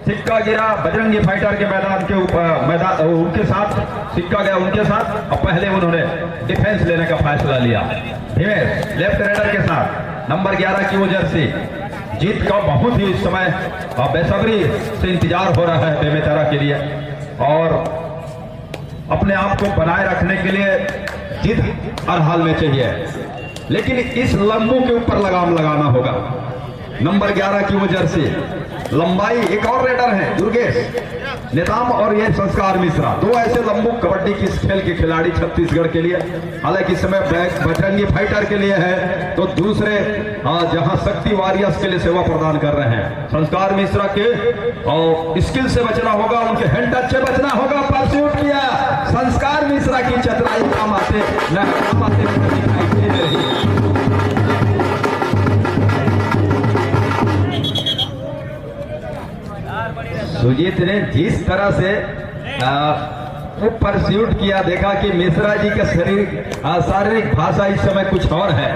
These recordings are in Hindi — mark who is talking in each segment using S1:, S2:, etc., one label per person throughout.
S1: सिक्का गिरा बजरंगी फाइटर के मैदान के ऊपर, उनके साथ सिक्का गया उनके साथ। और पहले उन्होंने डिफेंस लेने का फैसला लिया धीमेश लेफ्ट रेडर के साथ। नंबर 11 की वो जर्सी जीत का बहुत ही इस समय बेसब्री से इंतजार हो रहा है बेमेतरा के लिए, और अपने आप को बनाए रखने के लिए जीत हर हाल में चाहिए, लेकिन इस लंबू के ऊपर लगाम लगाना होगा। नंबर 11 की वो जर्सी लंबाई, एक और रेडर है दुर्गेश नेताम और ये संस्कार मिश्रा, दो ऐसे लंबू कबड्डी की इस खेल के खिलाड़ी छत्तीसगढ़ के लिए। हालांकि इस समय बजरंगी फाइटर के लिए है, तो दूसरे जहां शक्ति वॉरियर्स के लिए सेवा प्रदान कर रहे हैं। संस्कार मिश्रा के और स्किल से बचना होगा, उनके हैंड टच से बचना होगा। परस्यूट किया संस्कार मिश्रा की चतुराई काम आते दिखाई दे रही है। सुजीत ने जिस तरह से वो परस्यूट किया, देखा कि मिश्रा जी का शारीरिक भाषा इस समय कुछ और है।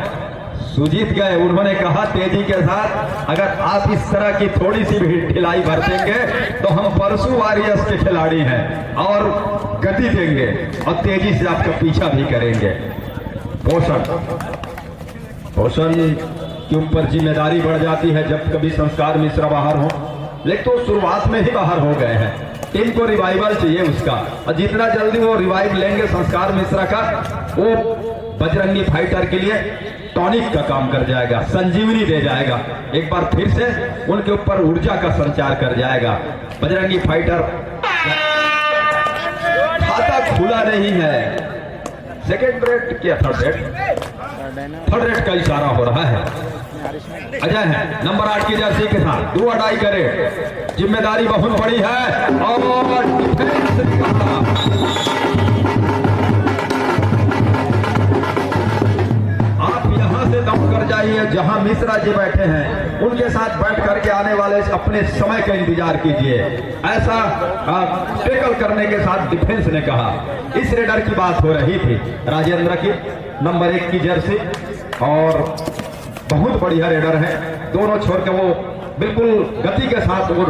S1: सुजीत गए, उन्होंने कहा तेजी के साथ, अगर आप इस तरह की थोड़ी सी भी ढिलाई बरतेंगे तो हम परसू वॉरियर्स के खिलाड़ी हैं और गति देंगे और तेजी से आपका पीछा भी करेंगे। पोषण के ऊपर जिम्मेदारी बढ़ जाती है जब कभी संस्कार मिश्रा बाहर हो, लेकिन तो शुरुआत में ही बाहर हो गए हैं। टीम को रिवाइवल चाहिए उसका, और जितना जल्दी वो रिवाइव लेंगे संस्कार मिश्रा का, वो बजरंगी फाइटर के लिए टॉनिक का काम कर जाएगा, संजीवनी दे जाएगा, एक बार फिर से उनके ऊपर ऊर्जा का संचार कर जाएगा। बजरंगी फाइटर खाता खुला नहीं है। सेकेंड रेट क्या थर्ड रेट का इशारा हो रहा है। अजय है नंबर 8 की जर्सी के साथ, दो अडाई करे, जिम्मेदारी बहुत बड़ी है और आप यहां से दम कर जाइए जहां मिश्रा जी बैठे हैं, उनके साथ बैठ करके आने वाले अपने समय का इंतजार कीजिए। ऐसा टैकल करने के साथ डिफेंस ने कहा। इस रेडर की बात हो रही थी, राजेंद्र की नंबर 1 की जर्सी, और बहुत बढ़िया रेडर है। दोनों छोर के वो बिल्कुल गति के साथ और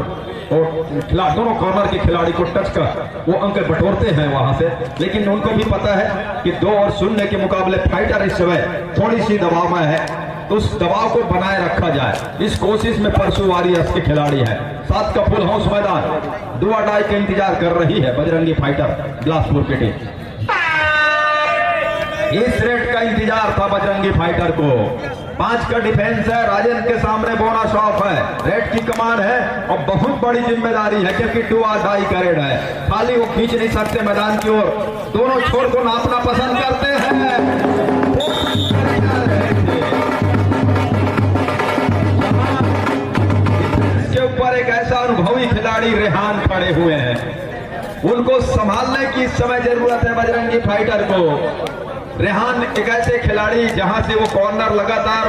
S1: दोनों कॉर्नर के खिलाड़ी को टच कर वो अंक बटोरते हैं वहां से, लेकिन उनको भी पता है कि 2 और 0 के मुकाबले फाइटर इस समय थोड़ी सी दबाव में है, तो उस दबाव को बनाए रखा जाए, इस कोशिश में परसू वॉरियर्स के खिलाड़ी है। 7 का फुल हाउस मैदान दो अडाई का इंतजार कर रही है बजरंगी फाइटर बिलासपुर की टीम। इस रेट का इंतजार था बजरंगी फाइटर को। 5 का डिफेंस है, राजेंद्र के सामने बोनस ऑफ है, रेड की कमान है और बहुत बड़ी जिम्मेदारी है क्योंकि 2 और डाई का रेड है। खाली वो खींच नहीं सकते मैदान की ओर, दोनों छोर को नापना पसंद करते हैं। इसके ऊपर एक ऐसा अनुभवी खिलाड़ी रेहान खड़े हुए हैं, उनको संभालने की इस समय जरूरत है बजरंगी फाइटर को। रेहान एक ऐसे खिलाड़ी जहां से वो कॉर्नर लगातार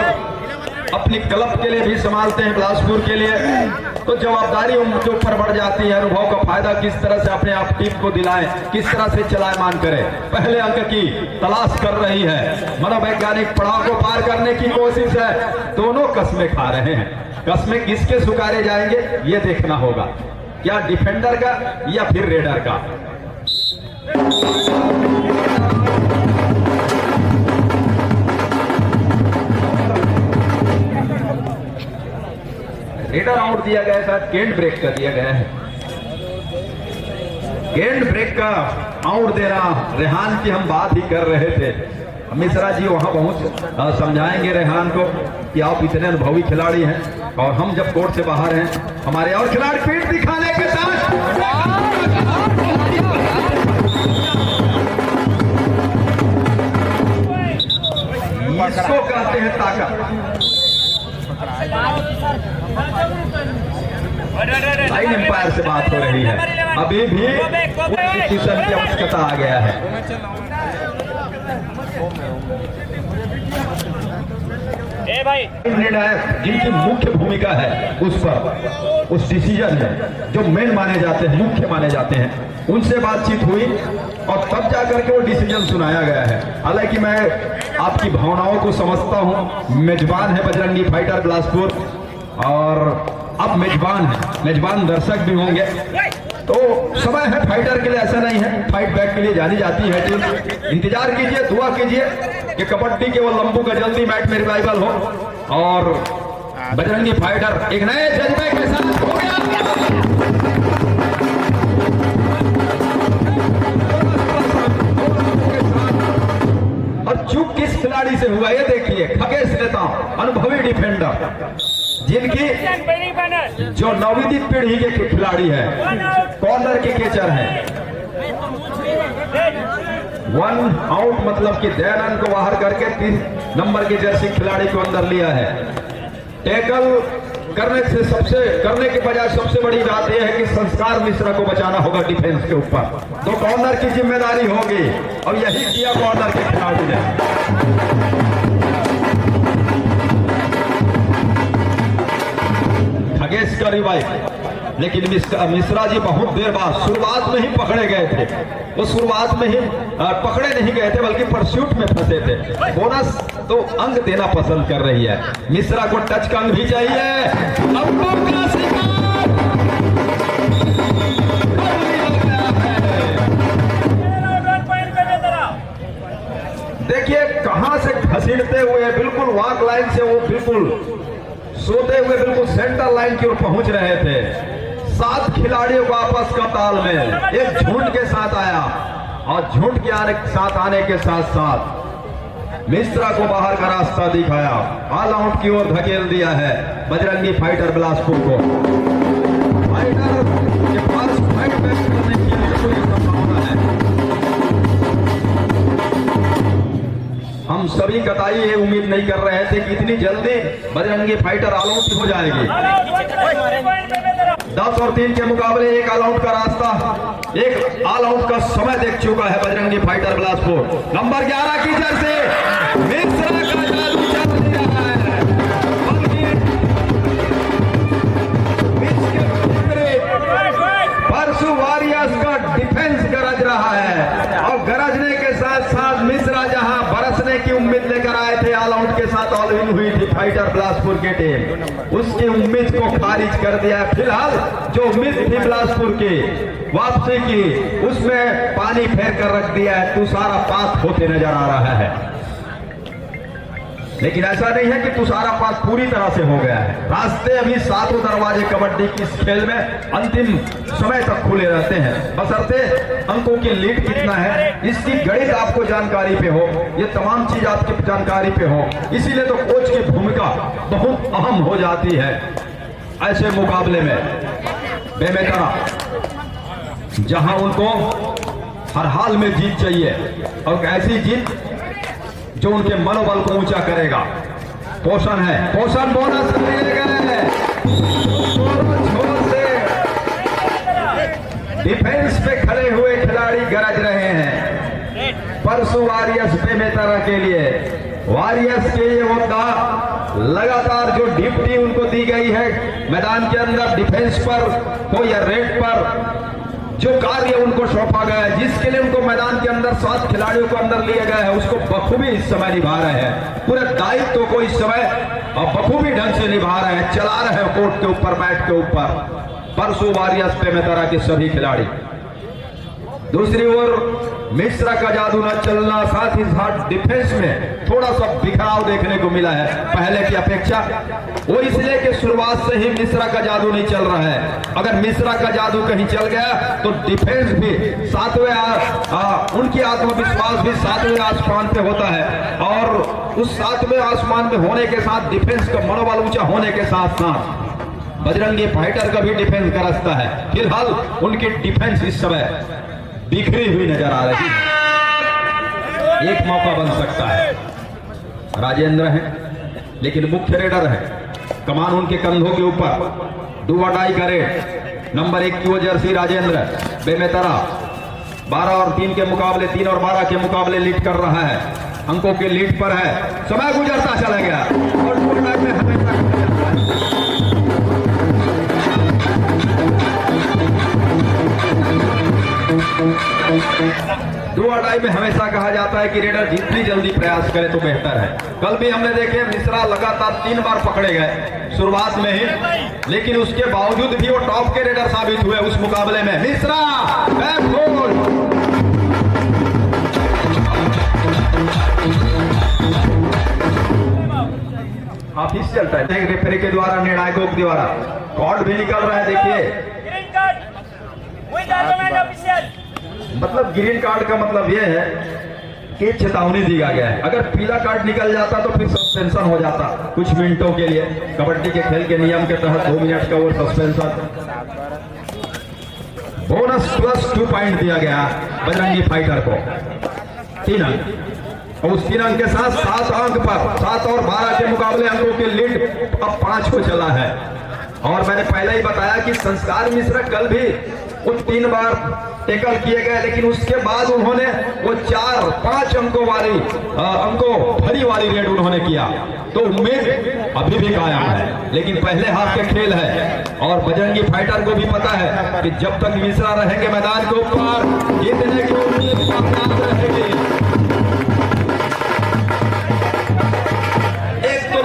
S1: अपनी क्लब के लिए भी संभालते हैं, बिलासपुर के लिए, तो जवाबदारी उनके ऊपर बढ़ जाती है। अनुभव का फायदा किस तरह से अपने आप टीम को दिलाएं, किस तरह से चलायमान करें, पहले अंक की तलाश कर रही है। मनोवैज्ञानिक पड़ाव को पार करने की कोशिश है, दोनों कस्में खा रहे हैं। कस्में किसके स्वीकारे जाएंगे ये देखना होगा, क्या डिफेंडर का या फिर रेडर का। रेडर आउट दिया गया है, साथ गेंद ब्रेक का दिया गया है। गेंद ब्रेक का आउट दे रहा रेहान की हम बात ही कर रहे थे। मिश्रा जी वहां पहुंच समझाएंगे रेहान को कि आप इतने अनुभवी खिलाड़ी हैं और हम जब कोर्ट से बाहर हैं हमारे और खिलाड़ी पीठ दिखाने के साथ इसको कहते हैं ताकत। लाइन एम्पायर से बात हो रही है, अभी भी इंस्टीट्यूशन की आवश्यकता आ गया है। जिनकी मुख्य भूमिका है उस पर, उस डिसीजन में जो मेन माने जाते हैं, मुख्य माने जाते हैं, उनसे बातचीत हुई और तब जाकर के वो डिसीजन सुनाया गया है। हालांकि मैं आपकी भावनाओं को समझता हूं, मेजबान है बजरंगी फाइटर बिलासपुर और अब मेजबान दर्शक भी होंगे, तो समय है फाइटर के लिए, ऐसा नहीं है। फाइट बैक के लिए जानी जाती है टीम। इंतजार कीजिए, दुआ कीजिए कि कबड्डी के वो लंबू का जल्दी मैच में रिवाइवल हो और बजरंगी फाइटर एक नए जज्बे के साथ हो गया। और चूक किस खिलाड़ी से हुआ ये देखिए, खगेश नेता, अनुभवी डिफेंडर, जिनकी जो नवोदित पीढ़ी के खिलाड़ी है, कॉर्नर के कैचर है। 1 आउट मतलब कि दयानंद को बाहर करके 3 नंबर के जर्सी खिलाड़ी को अंदर लिया है। टैकल करने के बजाय सबसे बड़ी बात यह है कि संस्कार मिश्रा को बचाना होगा डिफेंस के ऊपर, तो कॉर्नर की जिम्मेदारी होगी और यही किया कॉर्नर के खिलाड़ी ने। खगेश का रिवाइव, लेकिन मिश्रा जी बहुत देर बाद शुरुआत में ही पकड़े गए थे। वो शुरुआत में ही पकड़े नहीं गए थे बल्कि परस्यूट में फंसे थे। बोनस तो अंक देना पसंद कर रही है। मिश्रा को टच का अंक भी चाहिए। देखिए कहां से घसीटते हुए बिल्कुल वॉक लाइन से वो बिल्कुल सोते हुए बिल्कुल सेंटर लाइन की ओर पहुंच रहे थे। 7 खिलाड़ियों को आपस का तालमेल एक झुंड के साथ आया और झुंड के साथ आने के साथ साथ मिश्रा को बाहर का रास्ता दिखाया, ऑल आउट की ओर धकेल दिया है बजरंगी फाइटर बिलासपुर को। फाइटर के पास फाइट बैक करने की पूरी संभावना है। हम सभी कतई ये उम्मीद नहीं कर रहे थे कि इतनी जल्दी बजरंगी फाइटर ऑल आउट हो जाएगी। 10 और 3 के मुकाबले 1 ऑल आउट का रास्ता, 1 ऑल आउट का समय देख चुका है बजरंगी फाइटर बिलासपुर। नंबर 11 की जर्सी मिश्रा का जादू चल रहा है। परसू वॉरियर्स का डिफेंस गरज रहा है और गरजने के साथ साथ मिश्रा जहां बरसने की उम्मीद लेकर आए थे, ऑल आउट के साथ ऑल इन हुई थी फाइटर बिलासपुर की टीम, उसकी उम्मीद को खारिज कर दिया। फिलहाल जो उम्मीद थी बिलासपुर की वापसी की, उसमें पानी फेर कर रख दिया है। तुषारापात होते नजर आ रहा है, लेकिन ऐसा नहीं है कि तुषारापात पूरी तरह से हो गया है। रास्ते अभी 7 दरवाजे कबड्डी की इस खेल में अंतिम समय तक खुले रहते हैं, बशर्ते अंकों की लीड कितना है इसकी गणित आपको जानकारी पे हो, ये तमाम चीज आपकी जानकारी पे हो। इसीलिए तो कोच की भूमिका बहुत अहम हो जाती है ऐसे मुकाबले में। बेमेतरा जहां उनको हर हाल में जीत चाहिए और ऐसी जीत जो उनके मनोबल को ऊंचा करेगा। पोषण है, पोषण बोनस दिए गए, से डिफेंस पे खड़े हुए खिलाड़ी गरज रहे हैं। परसों वॉरियर्स बेमेतरा के लिए, वॉरियर्स के ये होता लगातार जो ड्यूटी उनको दी गई है मैदान के अंदर डिफेंस पर हो या रेड पर, जो कार्य उनको सौंपा गया है, जिसके लिए उनको मैदान के अंदर 7 खिलाड़ियों को अंदर लिया गया है, उसको बखूबी इस समय निभा रहे हैं। पूरे दायित्व को इस समय बखूबी ढंग से निभा रहे हैं, चला रहे हैं कोर्ट के ऊपर, मैट के ऊपर परसों वॉरियर्स बेमेतरा के सभी खिलाड़ी। दूसरी ओर मिश्रा का जादू न चलना, साथ ही साथ डिफेंस में थोड़ा सा बिखराव देखने को मिला है पहले की अपेक्षा। वो इसलिए कि शुरुआत से ही मिश्रा का जादू नहीं चल रहा है। अगर मिश्रा का जादू कहीं चल गया तो डिफेंस भी उनकी आत्मविश्वास भी 7वें आसमान पे होता है और उस 7वें आसमान पे होने के साथ डिफेंस का मनोबल ऊंचा होने के साथ साथ बजरंगी फाइटर का भी डिफेंस गरजता है। फिलहाल उनकी डिफेंस इस समय बिखरी हुई नजर आ रही है। एक मौका बन सकता है, राजेंद्र है लेकिन मुख्य रेडर है, कमान उनके कंधों के ऊपर, डू और डाई का रेड। नंबर 1 की वो जर्सी राजेंद्र बेमेतरा 12 और 3 के मुकाबले, 3 और 12 के मुकाबले लीड कर रहा है, अंकों के लीड पर है। समय गुजरता चला गया और टूर्नामेंट में हमेशा
S2: Thank you.
S1: डू और डाई में हमेशा कहा जाता है कि रेडर जितनी जल्दी प्रयास करे तो बेहतर है। कल भी हमने देखे मिश्रा लगातार 3 बार पकड़े गए शुरुआत में ही, लेकिन उसके बावजूद भी वो टॉप के रेडर साबित हुए उस मुकाबले में। मिश्रा ऑफिशियल टाइम रेफरी के द्वारा, निर्णायकों के द्वारा कॉर्ड भी निकल रहा है। देखिए मतलब ग्रीन कार्ड का मतलब यह है कि चेतावनी दिया गया है। अगर पीला कार्ड निकल जाता तो फिर सस्पेंशन हो जाता कुछ मिनटों के लिए। कबड्डी के खेल के नियम के तहत 2 मिनट का वो सस्पेंशन। बोनस प्लस 2 पॉइंट दिया गया बजरंगी फाइटर को, 3 अंक। और उस 3 अंक के साथ 7 अंक पर 7 और 12 के मुकाबले अंकों के लीड अब 5 को चला है। और मैंने पहले ही बताया कि संस्कार मिश्रा कल भी उन 3 बार टेकल किए गए, लेकिन उसके बाद उन्होंने वो 4-5 अंकों भरी वाली रेड उन्होंने किया। तो उम्मीद अभी भी कायम है, लेकिन पहले हाथ के खेल है और बजरंगी फाइटर को भी पता है कि जब तक मिश्रा रहेंगे मैदान के ऊपर जीतने की उम्मीद रहेगी। एक तो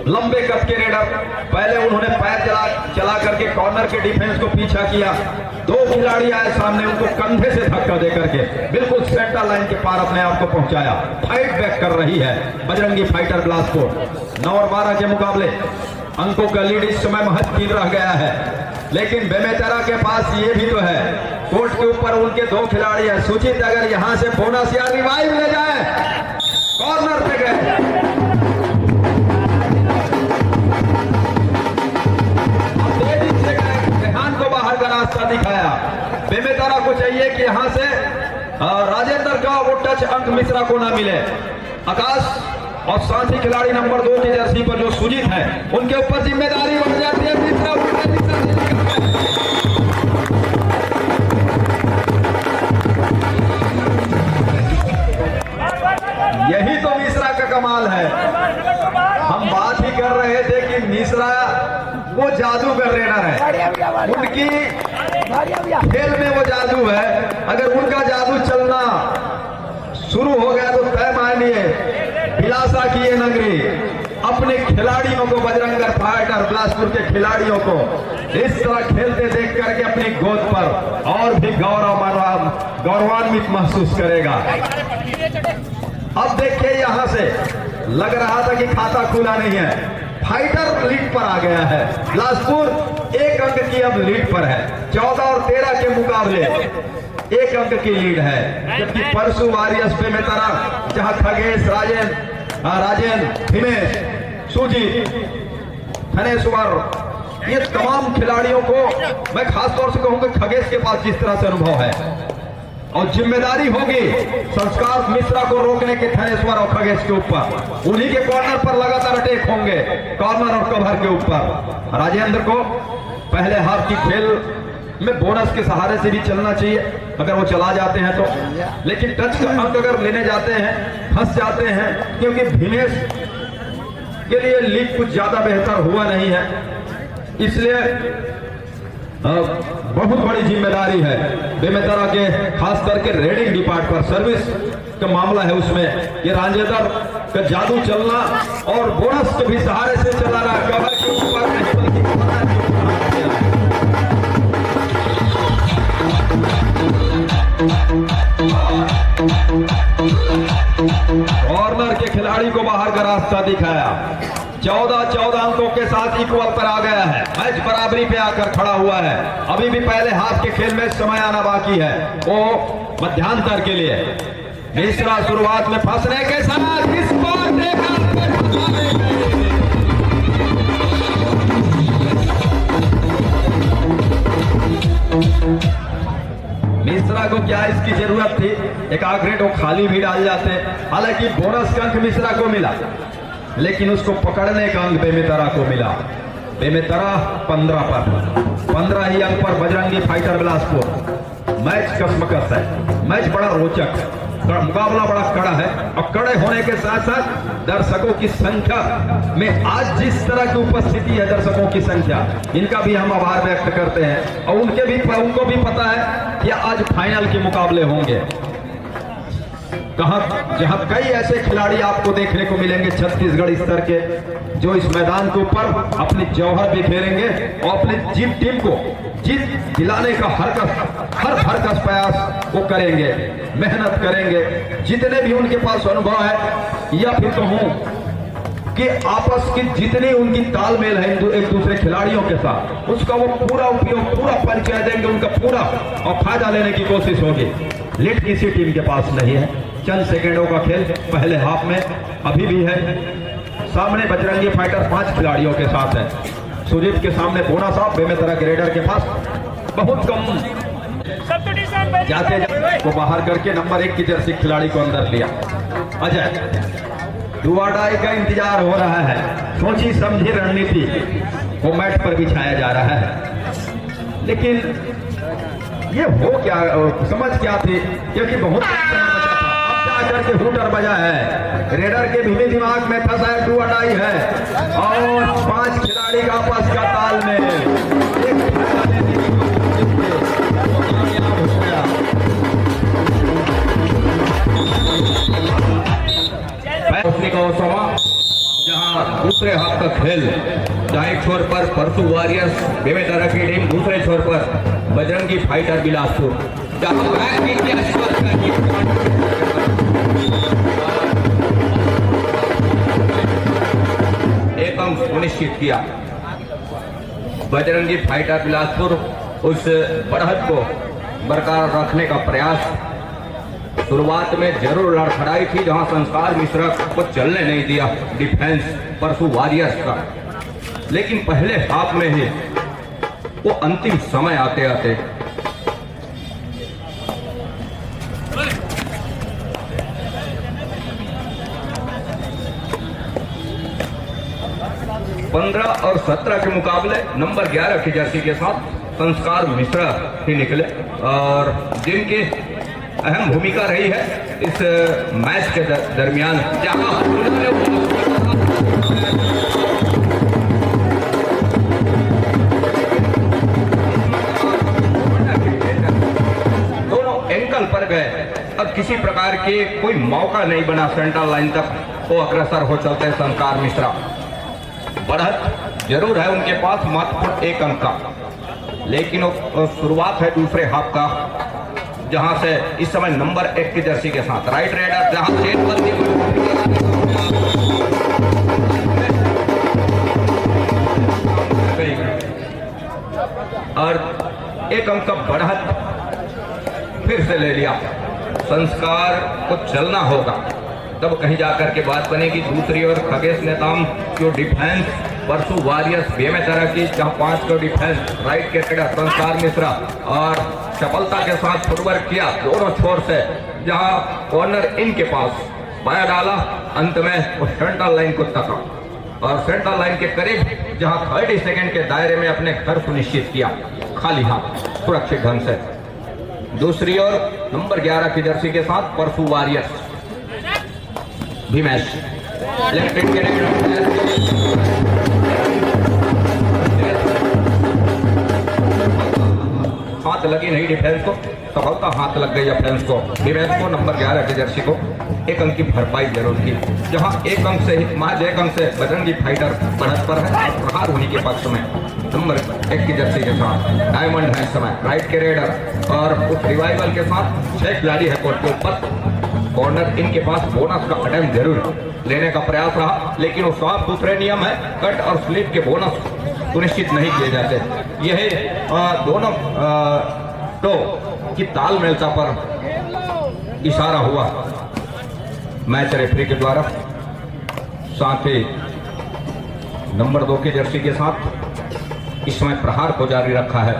S1: लंबे कद के रेडर, पहले उन्होंने पैर चला करके कॉर्नर के डिफेंस को पीछा किया। 2 खिलाड़ी आए सामने, उनको कंधे से धक्का दे करके बिल्कुल सेंटर लाइन के पार अपने आप को पहुंचाया। फाइट बैक कर रही है बजरंगी फाइटर बिलासपुर। 9 और 12 के मुकाबले अंकों का लीड इस समय महज 3 रह गया है, लेकिन बेमेतरा के पास ये भी तो है, कोर्ट के ऊपर उनके 2 खिलाड़ी है। सूचित अगर यहां से बोनस या रिवाइव ले जाए, कॉर्नर पे गए, रास्ता दिखाया। बेमेतरा को चाहिए कि यहां से राजेंद्र का वो टच अंक मिश्रा को ना मिले। आकाश और साथी खिलाड़ी नंबर 2 की जर्सी पर जो सुजीत है, उनके ऊपर जिम्मेदारी बढ़ जाती है। मिश्रा यही तो मिश्रा का कमाल है। हम बात ही कर रहे थे कि मिश्रा वो जादूगर रेडर है, उनकी खेल में वो जादू है। अगर उनका जादू चलना शुरू हो गया तो तय मानिए बिलासा की ये नगरी अपने खिलाड़ियों को, बजरंग फाइटर बिलासपुर के खिलाड़ियों को इस तरह खेलते देख करके अपनी गोद पर और भी गौरवान्वित महसूस करेगा। अब देखिए यहां से लग रहा था कि खाता खुला नहीं है, फाइटर लीड पर आ गया है। बिलासपुर 1 अंक की अब लीड पर है। 14 और 13 के मुकाबले 1 अंक की लीड है, जबकि परसू वारियर्स पे में तरह जहां खगेश, राजेंद्र, हिमेश, सुजीत, धनेश्वर, ये तमाम खिलाड़ियों को मैं खासतौर से कहूंगा खगेश के पास जिस तरह से अनुभव है और जिम्मेदारी होगी संस्कार मिश्रा को रोकने के धनेश्वर और खगेश के ऊपर, उन्हीं के कॉर्नर पर लगातार अटैक होंगे, कॉर्नर और कवर के ऊपर। राजेंद्र को पहले हाफ की खेल में बोनस के सहारे से भी चलना चाहिए अगर वो चला जाते हैं तो, लेकिन टच का अंक अगर लेने जाते हैं फंस जाते हैं, क्योंकि भीमेश के लिए लीग कुछ ज्यादा बेहतर हुआ नहीं है, इसलिए बहुत बड़ी जिम्मेदारी है बेमेतरा के, खास करके रेडिंग डिपार्ट पर सर्विस का मामला है। उसमें ये राजेंद्र का जादू चलना और बोनस के भी सहारे से चलाना, कवर के ऊपर नहीं बल्कि कॉर्नर के खिलाड़ी को बाहर का रास्ता दिखाया। 14 अंकों के साथ इक्वल पर आ गया है, मैच बराबरी पे आकर खड़ा हुआ है। अभी भी पहले हाफ के खेल में समय आना बाकी है वो मध्यांतर के लिए। मिश्रा शुरुआत में फंसने के साथ इस बार मिश्रा को क्या इसकी जरूरत थी, एक आग्रेड वो खाली भी डाल जाते। हालांकि बोनस का अंक मिश्रा को मिला, लेकिन उसको पकड़ने का अंक बेमेतरा को मिला। बेमेतरा 15 पर 15 ही अंक पर बजरंगी फाइटर बिलासपुर। मैच कसमकस है, मैच बड़ा रोचक, मुकाबला बड़ा कड़ा है और कड़े होने के साथ साथ दर्शकों की संख्या में आज जिस तरह की उपस्थिति है, दर्शकों की संख्या, इनका भी हम आभार व्यक्त करते हैं और उनको भी पता है कि आज फाइनल के मुकाबले होंगे। जहां कई ऐसे खिलाड़ी आपको देखने को मिलेंगे छत्तीसगढ़ स्तर के, जो इस मैदान के ऊपर अपनी जौहर बिखेरेंगे और अपनी जीत टीम को जीत दिलाने का हर भरकस प्रयास वो करेंगे, मेहनत करेंगे। जितने भी उनके पास अनुभव है या फिर कहूं कि आपस की जितनी उनकी तालमेल है एक दूसरे खिलाड़ियों के साथ, उसका वो पूरा उपयोग, पूरा परिचय देंगे, उनका पूरा और फायदा लेने की कोशिश होगी। लीड किसी टीम के पास नहीं है। चंद सेकेंडों का खेल पहले हाफ में अभी भी है। सामने बजरंगी फाइटर 5 खिलाड़ियों के साथ है। सुजीत के सामने बोना साहब बेमेतरा ग्रेडर के पास बहुत कम जाते को बाहर करके नंबर 1 की जर्सी खिलाड़ी को अंदर लिया। अजय दुआडाई का इंतजार हो रहा है। सोची समझी रणनीति को मैट पर बिछाया जा रहा है, लेकिन ये हो क्या, समझ क्या थी, क्योंकि बहुत करके हुटर बजा है। रेडर के भी दिमाग में फंसा है, डू अडाई है और 5 खिलाड़ी का आपस का तालमेल जहां दूसरे हाथ का खेल, दाएं छोर पर परसू वॉरियर्स बेमेतरा की टीम, दूसरे छोर पर बजरंगी फाइटर बिलासपुर, जहां एक अंक सुनिश्चित किया। बजरंगी फाइटर बिलासपुर उस बढ़त को बरकरार रखने का प्रयास, शुरुआत में जरूर लड़खड़ाई थी जहां संस्कार मिश्रा को चलने नहीं दिया डिफेंस परसू वॉरियर्स का, लेकिन पहले हाफ में ही वो अंतिम समय आते आते 15 और 17 के मुकाबले नंबर 11 की जर्सी के साथ संस्कार मिश्रा ही निकले और जिनकी अहम भूमिका रही है इस मैच के दरमियान, दोनों एंकल पर गए। अब किसी प्रकार के कोई मौका नहीं बना सेंट्रल लाइन तक वो अग्रसर हो चलते संस्कार मिश्रा। बढ़त जरूर है उनके पास महत्वपूर्ण 1 अंक का, लेकिन वो शुरुआत है दूसरे हाफ का, जहां से इस समय नंबर 1 की जर्सी के साथ राइट रेडर, जहां चेनबंदी और 1 अंक का बढ़त फिर से ले लिया। संस्कार को चलना होगा, तब कहीं जाकर के बात बनेगी। दूसरी ओर खगेश नेताम जो डिफेंस परसू वॉरियर्स बेमेतरा की, जहां 5 का डिफेंस राइट के रेडर संस्कार मिश्रा और सफलता के साथ फुटवर्क किया दोनों छोर से, जहां कॉर्नर इनके पास पाया डाला, अंत में वो सेंट्रल लाइन को तका और सेंट्रल लाइन के करीब जहां 30 सेकंड के दायरे में अपने घर सुनिश्चित किया खाली हाथ सुरक्षित ढंग से। दूसरी ओर नंबर 11 की जर्सी के साथ परसू वॉरियर्स भीमेश लेफ्ट के हाथ लगी नहीं डिफेंस को, सफलता हाथ लग गई डिफेंस को। डिफेंस को नंबर 11 की जर्सी को 1 अंक की भरपाई जरूर की, जहां 1 अंक से महज 1 अंक से बजरंगी फाइटर बढ़त पर है। प्रहार होने के पक्ष में नंबर 1 की जर्सी के साथ डायमंड है इस समय राइट के रेडर और उस रिवाइवल के साथ 6 खिलाड़ी है कोर्ट के ऊपर। कॉर्नर इनके पास बोनस का अटेम्प्ट जरूर लेने का प्रयास रहा, लेकिन वो साफ दूसरे नियम है, कट और स्लिप के बोनस सुनिश्चित नहीं किए जाते। यह दोनों तो की तालमेलता पर इशारा हुआ मैच रेफरी के द्वारा। साथ ही नंबर 2 की जर्सी के साथ इस समय प्रहार को जारी रखा है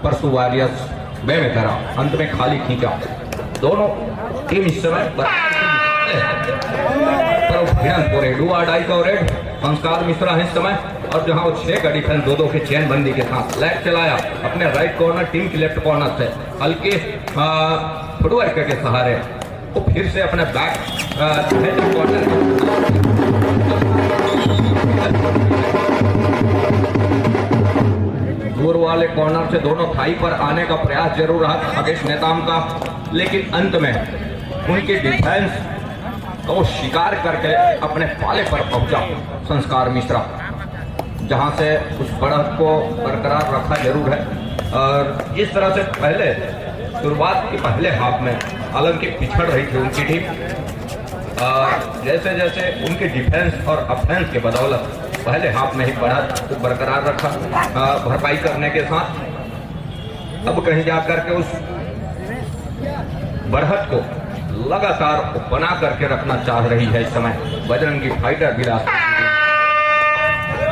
S1: परसू वॉरियर्स बेमेतरा, अंत में खाली खींचा। दोनों टीम इस समय संस्कार मिश्रा है इस समय, और जहां वो 6 का डिफेंस 2-2 के चैन बंदी के साथ लेग चलाया अपने राइट कॉर्नर टीम की लेफ्ट कॉर्नर से हल्के फुटवर्क के सहारे वो फिर से अपने बैक कॉर्नर दूर वाले कॉर्नर से दोनों थाई पर आने का प्रयास जरूर रहा खगेश नेताम का, लेकिन अंत में उनकी डिफेंस को शिकार करके अपने पाले पर पहुंचा संस्कार मिश्रा, जहां से उस बढ़त को बरकरार रखा जरूर है। और इस तरह से पहले शुरुआत के पहले हाफ में हालांकि पिछड़ रही थी उनकी टीम, जैसे जैसे उनके डिफेंस और ऑफेंस के बदौलत पहले हाफ में ही बढ़त को बरकरार रखा भरपाई करने के साथ। अब कहीं जाकर के उस बढ़त को लगातार बना करके रखना चाह रही है इस समय बजरंगी फाइटर बिलास।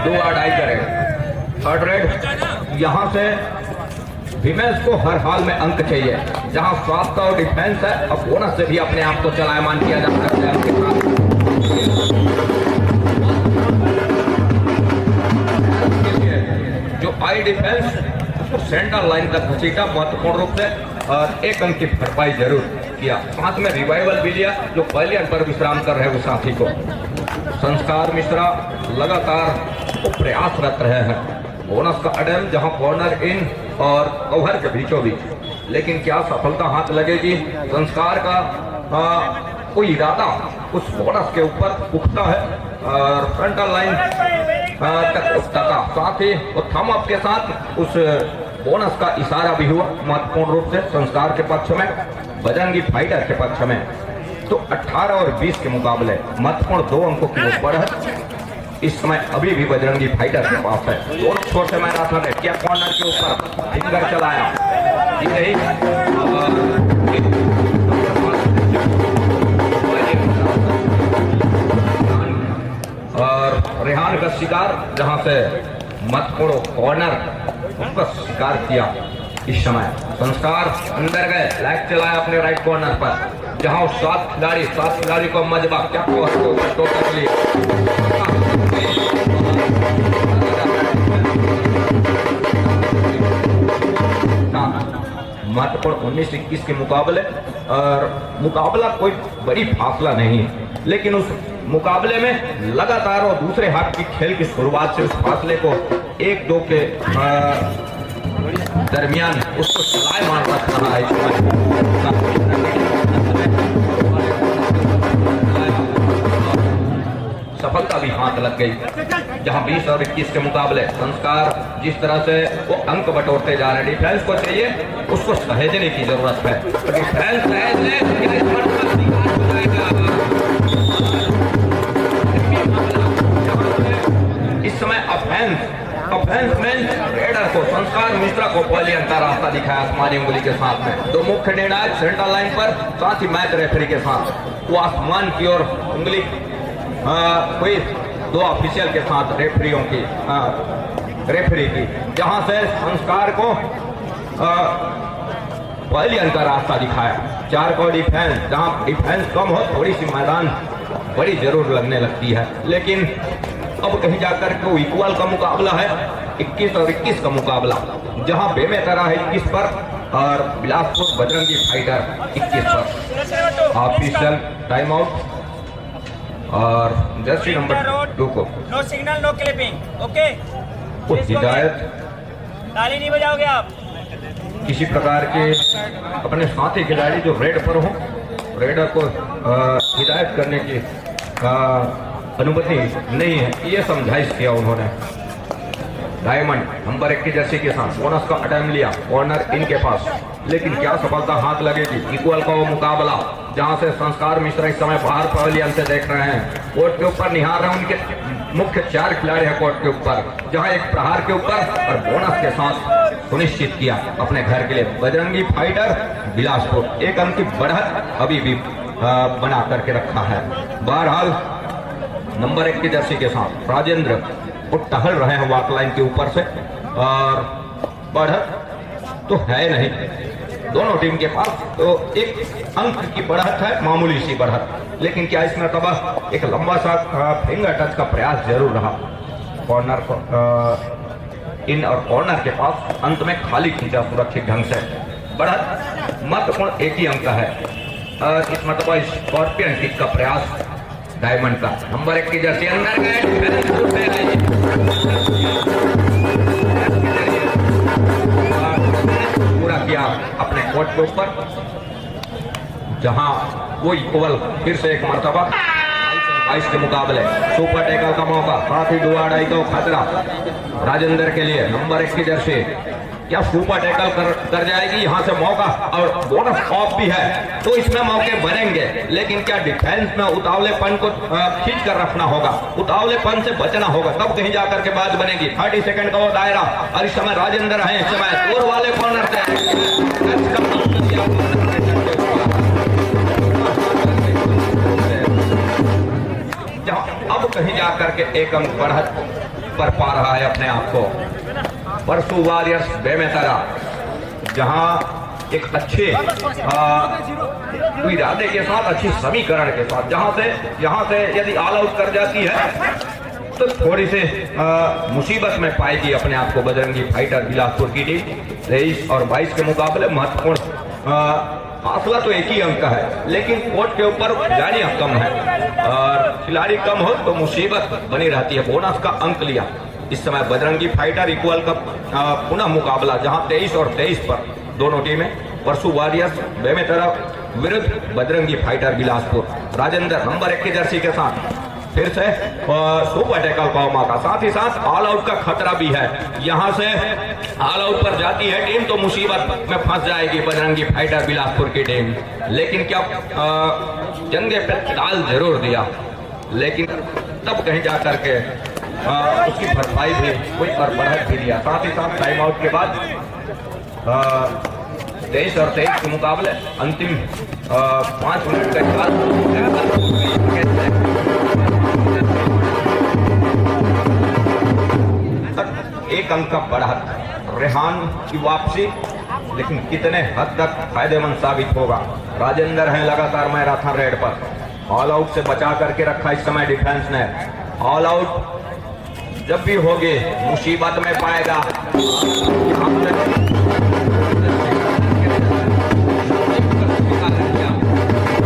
S1: 2 अढ़ाई करेगा थर्ड रेड। यहां से भीमेश को हर हाल में अंक चाहिए, जहां स्वास्थ्य और डिफेंस है। अब बोनस से भी अपने आप को चलायमान किया जा सकता है उनके साथ। जो आई डिफेंस उसको सेंटर लाइन तक घसीटा महत्वपूर्ण रूप से, और 1 अंक की भरपाई जरूर किया। साथ में रिवाइवल भी लिया जो पहले अंक पर विश्राम कर रहे उस साथी को। संस्कार मिश्रा लगातार वो प्रयासरत रहे हैं बोनस का अटेम्प्ट, जहां कॉर्नर इन और कवर के बीचों बीच, लेकिन क्या सफलता हाथ लगेगी। संस्कार का कोई इरादा उस बोनस के ऊपर पुख्ता है और फ्रंटल लाइन तक उठता, साथ ही वो थम अप के साथ उस बोनस का इशारा भी हुआ महत्वपूर्ण रूप से संस्कार के पक्ष में, बजरंगी फाइटर के पक्ष में। तो 18 और 20 के मुकाबले महत्वपूर्ण 2 अंकों की ऊपर है इस समय अभी भी बजरंगी फाइटर के पास है। दोनों छोर से मैराथन है, क्या कॉर्नर के ऊपर फिंगर चलाया यही और रेहान का शिकार, जहां से महत्वपूर्ण कॉर्नर उसका शिकार किया। इस समय संस्कार अंदर गए, लैग चलाया अपने राइट कॉर्नर पर, जहां 7 खिलाड़ी को मजबा क्या टोटली महत्वपूर्ण 19-21 के मुकाबले। और मुकाबला कोई बड़ी फासला नहीं है, लेकिन उस मुकाबले में लगातार और दूसरे हाफ की खेल की शुरुआत से उस फासले को 1-2 के दरमियान उसको चलायमान रख रहा है। सफलता भी हाथ लग गई, जहां 20 और 21 के मुकाबले संस्कार जिस तरह से वो अंक बटोरते जा रहे हैं। डिफेंस को चाहिए उसको सहेजने की जरूरत है, तो डिफेंस इस समय ऑफेंस में रेडर को संस्कार मिश्रा को पहले अंतर रास्ता दिखाया आसमानी उंगली के साथ में। 2 मुख्य निर्णायक सेंटर लाइन पर, साथ ही मैच रेफरी के साथ वो आसमान की ओर उंगली कोई 2 ऑफिशियल के साथ रेफरी की, जहां से संस्कार को पहली अंतर रास्ता दिखाया। 4 को डिफेंस, जहां डिफेंस कम हो थोड़ी सी मैदान बड़ी जरूर लगने लगती है, लेकिन अब कहीं जाकर के इक्वल का मुकाबला है। 21 और 21 का मुकाबला, जहां बेमेतरा है 21 पर और बिलासपुर बजरंगी फाइटर 21 पर। ऑफिशियल टाइम आउट और जर्सी नंबर 2 को
S2: no signal no clipping. Okay,
S1: कुछ हिदायत,
S2: ताली नहीं बजाओगे आप।
S1: किसी प्रकार के अपने साथी खिलाड़ी जो रेड पर हो, रेडर को हिदायत करने की अनुमति नहीं है, ये समझाइश किया उन्होंने। डायमंड नंबर 1 की जर्सी के साथ बोनस का अटेम्प्ट लिया, कॉर्नर इनके पास, लेकिन क्या सफलता हाथ लगेगी। इक्वल का वो मुकाबला, जहां से संस्कार मिश्रा इस समय बाहर पवेलियन से देख रहे हैं। कोर्ट के ऊपर निहार रहे हैं, उनके मुख्य 4 खिलाड़ी हैं कोर्ट के ऊपर, जहां एक प्रहार के ऊपर और बोनस के साथ सुनिश्चित किया अपने घर के लिए बजरंगी फाइटर बिलासपुर। 1 अंक की बढ़त अभी भी बना करके रखा है। बहरहाल नंबर 1 की जर्सी के साथ राजेंद्र वो टहल रहे हैं वाक लाइन के ऊपर से, और बढ़त तो है नहीं दोनों टीम के पास, तो 1 अंक की बढ़त है, मामूली सी बढ़त। लेकिन क्या इसमें तब एक लंबा सा फिंगर टच का प्रयास जरूर रहा। कॉर्नर को इन और कॉर्नर के पास अंत में खाली खींचा सुरक्षित ढंग से। बढ़त महत्वपूर्ण 1 ही अंक है।
S3: और इस मरतबा स्कॉर्पियन किक का प्रयास डायमंड का। नंबर 1 की जर्सी अंदर गए, पूरा किया अपने कोर्ट के ऊपर, जहां वो इक्वल फिर से एक मरतबा 22 के मुकाबले सुपर टैकल का मौका, साथ ही दुआड़ाई का खतरा राजेंद्र के लिए। नंबर 1 की जर्सी क्या सुपर टैकल कर जाएगी, यहाँ से मौका और बोनस ऑफ भी है, तो इसमें मौके बनेंगे, लेकिन क्या डिफेंस में उतावलेपन को खींच कर रखना होगा, उतावलेपन से बचना होगा, तब कहीं जाकर के बात बनेगी। 30 सेकंड का वो दायरा, और इस समय राजेंद्र है, इस समय दूर वाले कॉर्नर से अब कहीं जाकर के एक अंक बढ़त पर पा रहा है अपने आप को परसू वॉरियर्स बेमेतरा, जहां एक अच्छे इरादे के साथ, अच्छी समीकरण के साथ, यहां से यदि ऑल आउट कर जाती है तो थोड़ी से मुसीबत में पाएगी अपने आप को बजरंगी फाइटर बिलासपुर की टीम। 23 और 22 के मुकाबले महत्वपूर्ण फासला तो एक ही अंक का है, लेकिन कोर्ट के ऊपर जानिया कम है और खिलाड़ी कम हो तो मुसीबत बनी रहती है। बोनस का अंक लिया इस समय बजरंगी फाइटर इक्वल का पुनः मुकाबला, जहां 23 और 23 पर दोनों टीमें। परसू वॉरियर्स बेमेतरा विरुद्ध बजरंगी फाइटर बिलासपुर। राजेंद्र नंबर 1 की जर्सी के साथ फिर से सुपर टैकल का मौका, साथ ही साथ ऑल आउट का खतरा भी है। यहां से ऑल आउट पर जाती है टीम तो मुसीबत में फंस जाएगी बजरंगी फाइटर बिलासपुर की टीम, लेकिन क्या जंगे पे ताल जरूर दिया, लेकिन तब कहीं जाकर के उसकी भरपाई भी कोई पर बढ़त भी दिया। साथ ही साथ टाइम आउट के बाद 23 और 23 के मुकाबले अंतिम 5 मिनट के बाद एक अंक का बढ़त, रेहान की वापसी, लेकिन कितने हद तक फायदेमंद साबित होगा। राजेंद्र हैं लगातार मैराथन रेड पर, ऑल आउट से बचा करके रखा इस समय डिफेंस ने। ऑल आउट जब भी होगी मुसीबत में पाएगा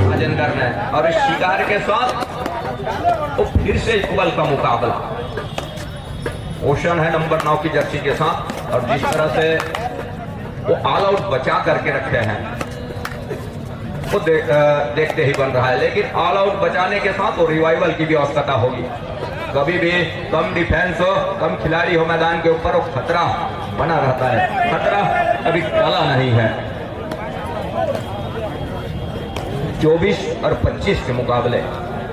S3: राजेंद्र ने, और इस शिकार के साथ तो फिर से इक्वल का मुकाबला। ओशन है नंबर 9 की जर्सी के साथ, और जिस तरह से वो ऑल आउट बचा करके रखते हैं वो देखते ही बन रहा है, लेकिन ऑल आउट बचाने के साथ वो रिवाइवल की भी आवश्यकता होगी। कभी भी कम डिफेंस हो, कम खिलाड़ी हो मैदान के ऊपर, वो खतरा बना रहता है, खतरा कभी टला नहीं है। 24 और 25 के मुकाबले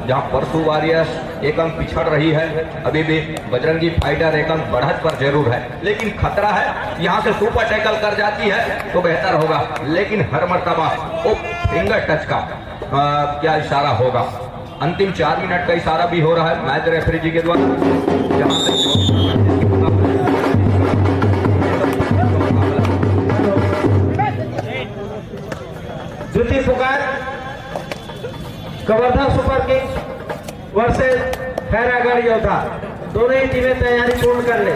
S3: जहां परसू वॉरियर्स एक अंक पिछड़ रही है, अभी भी बजरंगी फाइटर एक अंक बढ़त पर जरूर है, लेकिन खतरा है यहां से सुपर टैकल कर जाती है तो बेहतर होगा, लेकिन हर मर्तबा वो फिंगर टच का क्या इशारा होगा। अंतिम 4 मिनट का इशारा भी हो रहा है मैच रेफरी जी के द्वारा, जहां से
S4: द्वितीय पुकार Kawardha super Kings versus Khairagarh योद्धा, दोनों ही टीमें तैयारी पूर्ण कर ले।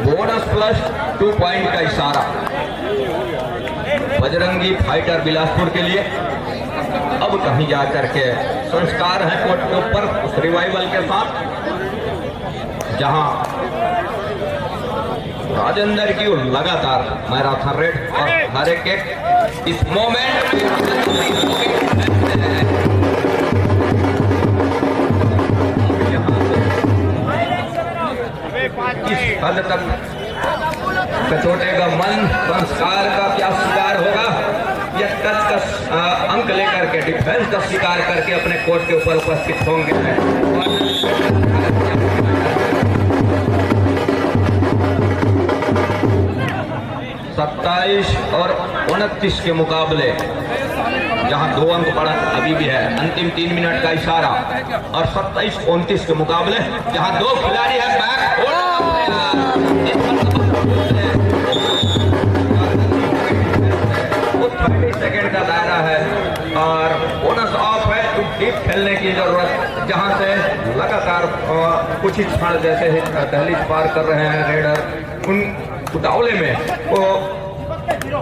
S3: बोनस प्लस 2 पॉइंट का इशारा बजरंगी फाइटर बिलासपुर के लिए। अब कहीं जाकर के संस्कार है कोर्ट के ऊपर उस रिवाइवल के साथ, जहां राजेंद्र की लगातार मैराथन रेड और हर एक इस मोमेंट इस हद तक कचोटेगा मन, संस्कार का क्या शिकार होगा, या टच का अंक लेकर के डिफेंस का शिकार करके अपने कोर्ट के ऊपर उपस्थित होंगे। 27 और 29 के मुकाबले जहां 2 अंक बढ़त अभी भी है, अंतिम 3 मिनट का इशारा, और 27-29 के मुकाबले जहां 2 खिलाड़ी है बैक वो 30 सेकेंड का दायरा है और बोनस ऑफ है डीप खेलने की जरूरत, जहां से लगातार कुछ ही क्षण जैसे ही दहलीज पार कर रहे हैं रेडर, उन उतावले में वो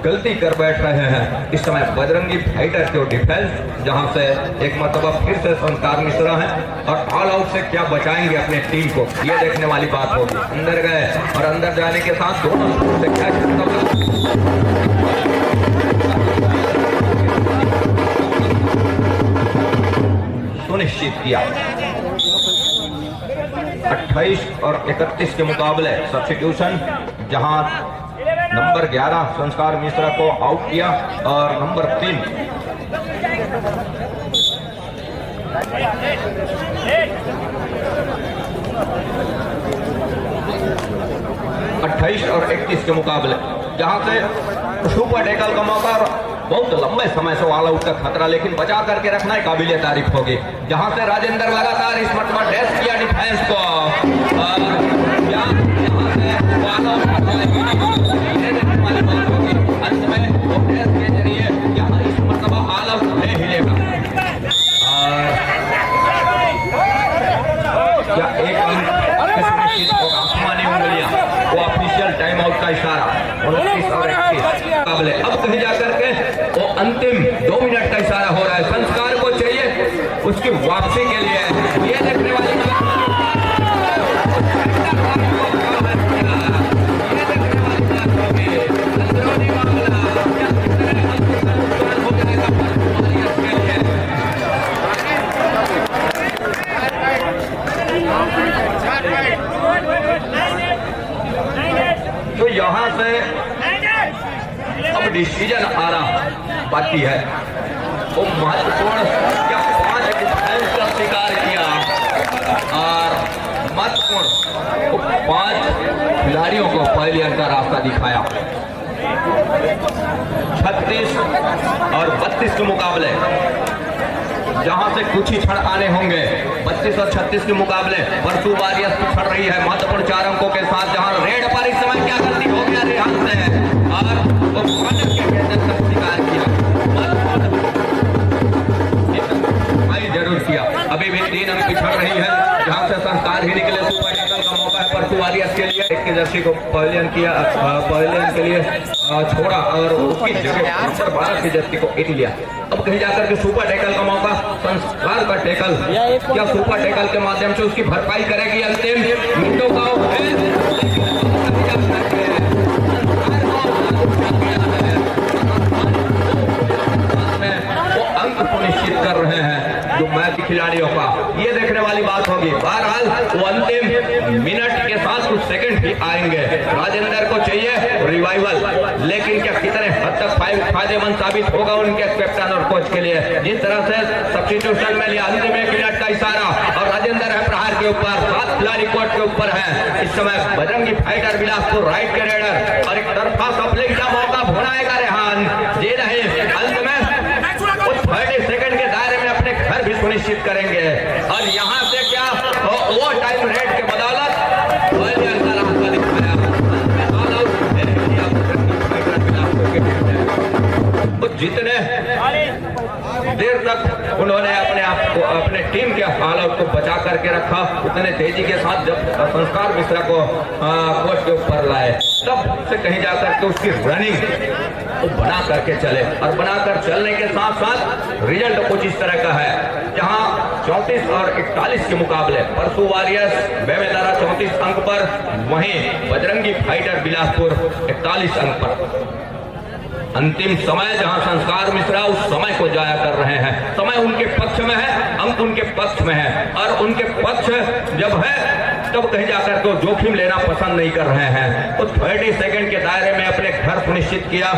S3: गलती कर बैठ रहे हैं। इस समय बजरंगी फाइटर के डिफेंस, जहां से एक मरतबा फिर से संस्कार मिश्रा है और ऑल आउट से क्या बचाएंगे अपने टीम को, ये देखने वाली बात होगी। अंदर गए और अंदर जाने के साथ दोनों से क्या सुनिश्चित किया। 28 और 31 के मुकाबले सब्स्टिट्यूशन, जहां नंबर 11 संस्कार मिश्रा को आउट किया और नंबर 3 28 और 31 के मुकाबले, जहां से सुपर टैकल का मौका, बहुत लंबे समय से ऑल आउट का खतरा, लेकिन बचा करके रखना काबिले तारीफ होगी। जहां से राजेंद्र लगातार इस मरतबा ड्रेस किया डिफेंस को और अंत में वो ड्रेस के जरिए यहाँ इस मरतबा ऑल आउट नहीं हिलेगा। क्या एक आसमानी उंगलियां, वो ऑफिशियल टाइम आउट का इशारा। 29 और 31 मुकाबले, अब कहीं जाकर के वो अंतिम 2 मिनट का इशारा हो रहा है। संस्कार को चाहिए उसकी वापसी के लिए, ये देखने वाली तो यहां से अब डिसीजन आना बाकी है। वो महत्वपूर्ण, क्या 5 डिफेंस का शिकार किया और महत्वपूर्ण वो 5 खिलाड़ियों को पहले का रास्ता दिखाया। 36 और 32 के मुकाबले, जहां से कुछ ही क्षण आने होंगे। 32 और 36 के मुकाबले परसू वारियर्स पिछड़ रही है महत्वपूर्ण 4 अंकों के साथ, जहां रेड पर इस समय क्या गलती हो गया रेहान से और वो शिकार किया, जरूर किया। अभी भी 3 अंक पिछड़ रही है, जहां से संस्कार ही निकले। सुपर टैकल का मौका है परसू वारियर्स के लिए। एक के जर्सी को पवेलियन किया, पवेलियन के लिए छोड़ा और उसकी जगह नंबर 12 की जर्सी को इट लिया। अब कहीं जाकर के सुपर टैकल का मौका, संस्कार का टैकल, क्या सुपर टैकल के माध्यम से उसकी भरपाई करेगी अंतिम मिनटों का वो अंक सुनिश्चित कर रहे हैं जो मैच खिलाड़ियों का, ये देखने वाली बात होगी। बहरहाल वो अंतिम मिनट के साथ कुछ सेकंड भी आएंगे। राजेंद्र को चाहिए रिवाइवल, लेकिन क्या कितने हद तक फायदेमंद साबित होगा उनके कैप्टन और कोच के लिए। जिस तरह से सब्स्टिट्यूशन में लिया अंतिम 1 मिनट का इशारा और राजेंद्र है प्रहार के ऊपर, 7 खिलाड़ी कोर्ट के ऊपर है। इस समय बजरंगी फाइटर बिलासपुर राइट के रेडर और एक तरफा सफलिंग का मौका भुनाएगा रेहान, जे रहे अंत में 30 सेकंड के दायरे में अपने घर भी सुनिश्चित करेंगे। और यहाँ से क्या वो टाइम रेट के बदौलत जितने देर तक उन्होंने अपने आप को, अपने टीम के हालात को बचा करके रखा, उतने तेजी के साथ जब संस्कार मिश्रा को कोच के ऊपर लाए, तब से कहीं जाकर के उसकी रनिंग वो बना करके चले और बनाकर चलने के साथ साथ रिजल्ट कुछ इस तरह का है, जहां 34 और 41 के मुकाबले परसू वारियर्स बेमेदारा 34 अंक पर, वहीं बजरंगी फाइटर बिलासपुर 41 अंक पर। अंतिम समय जहां संस्कार मिश्रा उस समय को जाया कर रहे हैं। समय उनके पक्ष में है, अंक उनके पक्ष में है और उनके पक्ष जब है तब कहीं जाकर तो जोखिम लेना पसंद नहीं कर रहे हैं। तो 30 सेकंड के दायरे में अपने घर सुनिश्चित किया।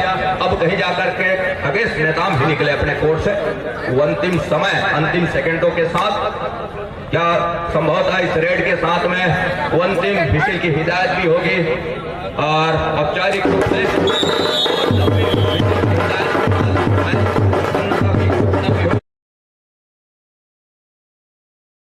S3: अब कहीं जाकर के खगेश नेताम भी निकले अपने कोर्ट से। वो अंतिम समय, अंतिम सेकंडों के साथ क्या संभवतः इस रेड के साथ में वो अंतिम विषय की हिदायत भी होगी और औपचारिक रूप से